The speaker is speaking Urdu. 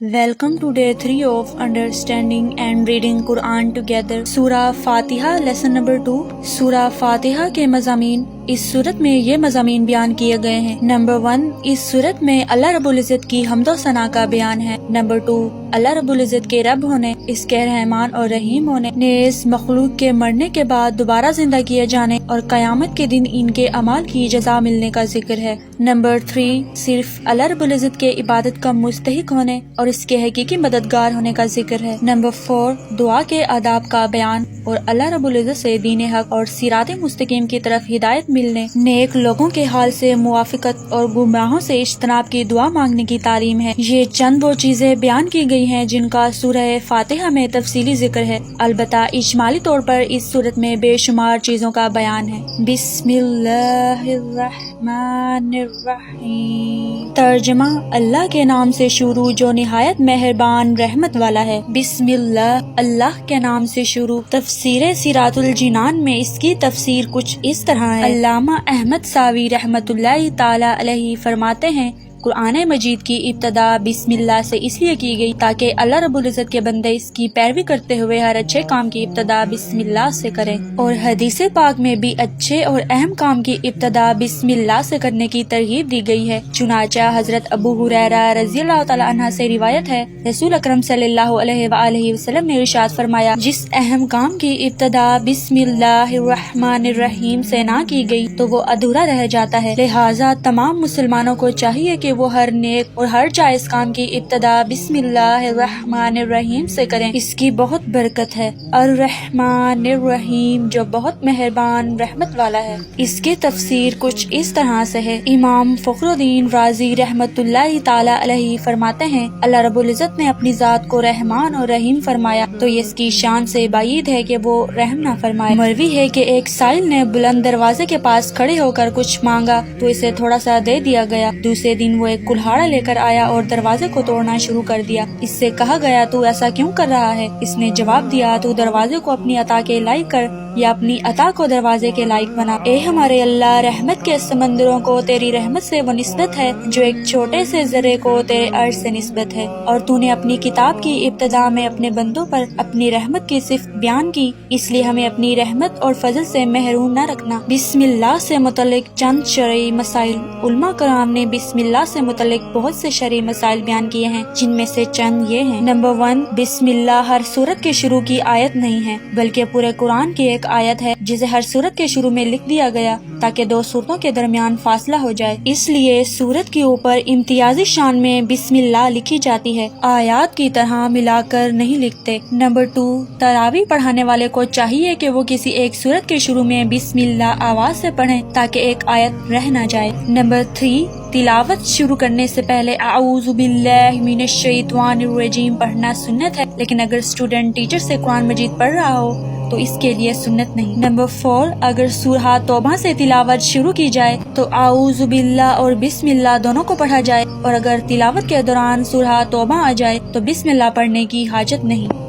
Welcome to day 3 of understanding and reading Quran together. سورہ فاتحہ لیسن نمبر 2. سورہ فاتحہ کے مضامین. اس صورت میں یہ مضامین بیان کیے گئے ہیں. نمبر 1, اس صورت میں اللہ رب العزت کی حمد و ثنا کا بیان ہے. نمبر 2, اللہ رب العزت کے رب ہونے، اس کے رحمان اور رحیم ہونے، نیز مخلوق کے مرنے کے بعد دوبارہ زندہ کیے جانے اور قیامت کے دن ان کے اعمال کی جزا ملنے کا ذکر ہے. نمبر 3, صرف اللہ رب العزت کے عبادت کا مستحق ہونے اور اس کے حقیقی مددگار ہونے کا ذکر ہے. نمبر 4, دعا کے آداب کا بیان اور اللہ رب العزت سے دین حق اور صراط مستقیم کی طرف ہدایت ملنے، نیک لوگوں کے حال سے موافقت اور گمراہوں سے اجتناب کی دعا مانگنے کی تعلیم ہے. یہ چند وہ چیزیں بیان کی گئی ہیں جن کا سورہ فاتحہ میں تفصیلی ذکر ہے. البتہ اجمالی طور پر اس صورت میں بے شمار چیزوں کا بیان ہے. بسم اللہ الرحمن الرحیم. ترجمہ: اللہ کے نام سے شروع جو نہایت مہربان رحمت والا ہے. بسم اللہ کے نام سے شروع. تفسیر سراۃ الجنان میں اس کی تفسیر کچھ اس طرح ہے. علامہ احمد ساوی رحمۃ اللہ تعالی علیہ فرماتے ہیں، قرآن مجید کی ابتدا بسم اللہ سے اس لیے کی گئی تاکہ اللہ رب العزت کے بندے اس کی پیروی کرتے ہوئے ہر اچھے کام کی ابتدا بسم اللہ سے کریں. اور حدیث پاک میں بھی اچھے اور اہم کام کی ابتدا بسم اللہ سے کرنے کی ترغیب دی گئی ہے. چنانچہ حضرت ابو ہریرہ رضی اللہ تعالی عنہ سے روایت ہے، رسول اکرم صلی اللہ علیہ وآلہ وسلم نے ارشاد فرمایا، جس اہم کام کی ابتدا بسم اللہ الرحمن الرحیم سے نہ کی گئی تو وہ ادھورا رہ جاتا ہے. لہٰذا تمام مسلمانوں کو چاہیے کہ وہ ہر نیک اور ہر جائز کام کی ابتدا بسم اللہ الرحمن الرحیم سے کریں. اس کی بہت برکت ہے. الرحمن الرحیم، جو بہت مہربان رحمت والا ہے. اس کی تفسیر کچھ اس طرح سے ہے. امام فخر الدین رازی رحمت اللہ تعالی علیہ فرماتے ہیں، اللہ رب العزت نے اپنی ذات کو رحمان اور رحیم فرمایا تو یہ اس کی شان سے بعید ہے کہ وہ رحم نہ فرمائے. مروی ہے کہ ایک سائل نے بلند دروازے کے پاس کھڑے ہو کر کچھ مانگا تو اسے تھوڑا سا دے دیا گیا. دوسرے دن وہ ایک کلہاڑا لے کر آیا اور دروازے کو توڑنا شروع کر دیا. اس سے کہا گیا، تو ایسا کیوں کر رہا ہے؟ اس نے جواب دیا، تو دروازے کو اپنی عطا کے لائق کر یا اپنی عطا کو دروازے کے لائق بنا. اے ہمارے اللہ، رحمت کے سمندروں کو تیری رحمت سے وہ نسبت ہے جو ایک چھوٹے سے ذرے کو تیرے عرش سے نسبت ہے، اور تو نے اپنی کتاب کی ابتدا میں اپنے بندوں پر اپنی رحمت کی صفت بیان کی، اس لیے ہمیں اپنی رحمت اور فضل سے محروم نہ رکھنا. بسم اللہ سے متعلق چند شرعی مسائل. علماء کرام نے بسم اللہ سے متعلق بہت سے شرعی مسائل بیان کیے ہیں، جن میں سے چند یہ ہیں. نمبر 1، بسم اللہ ہر سورت کے شروع کی آیت نہیں ہے، بلکہ پورے قرآن کی ایک آیت ہے جسے ہر سورت کے شروع میں لکھ دیا گیا تاکہ دو سورتوں کے درمیان فاصلہ ہو جائے. اس لیے سورت کے اوپر امتیازی شان میں بسم اللہ لکھی جاتی ہے، آیات کی طرح ملا کر نہیں لکھتے. نمبر 2، تراویح پڑھانے والے کو چاہیے کہ وہ کسی ایک سورت کے شروع میں بسم اللہ آواز سے پڑھیں تاکہ ایک آیت رہ نہ جائے. نمبر 3، تلاوت شروع کرنے سے پہلے اعوذ باللہ من الشیطان الرجیم پڑھنا سنت ہے، لیکن اگر اسٹوڈنٹ ٹیچر سے قرآن مجید پڑھ رہا ہو تو اس کے لیے سنت نہیں. نمبر 4، اگر سورہ توبہ سے تلاوت شروع کی جائے تو اعوذ باللہ اور بسم اللہ دونوں کو پڑھا جائے، اور اگر تلاوت کے دوران سورہ توبہ آ جائے تو بسم اللہ پڑھنے کی حاجت نہیں.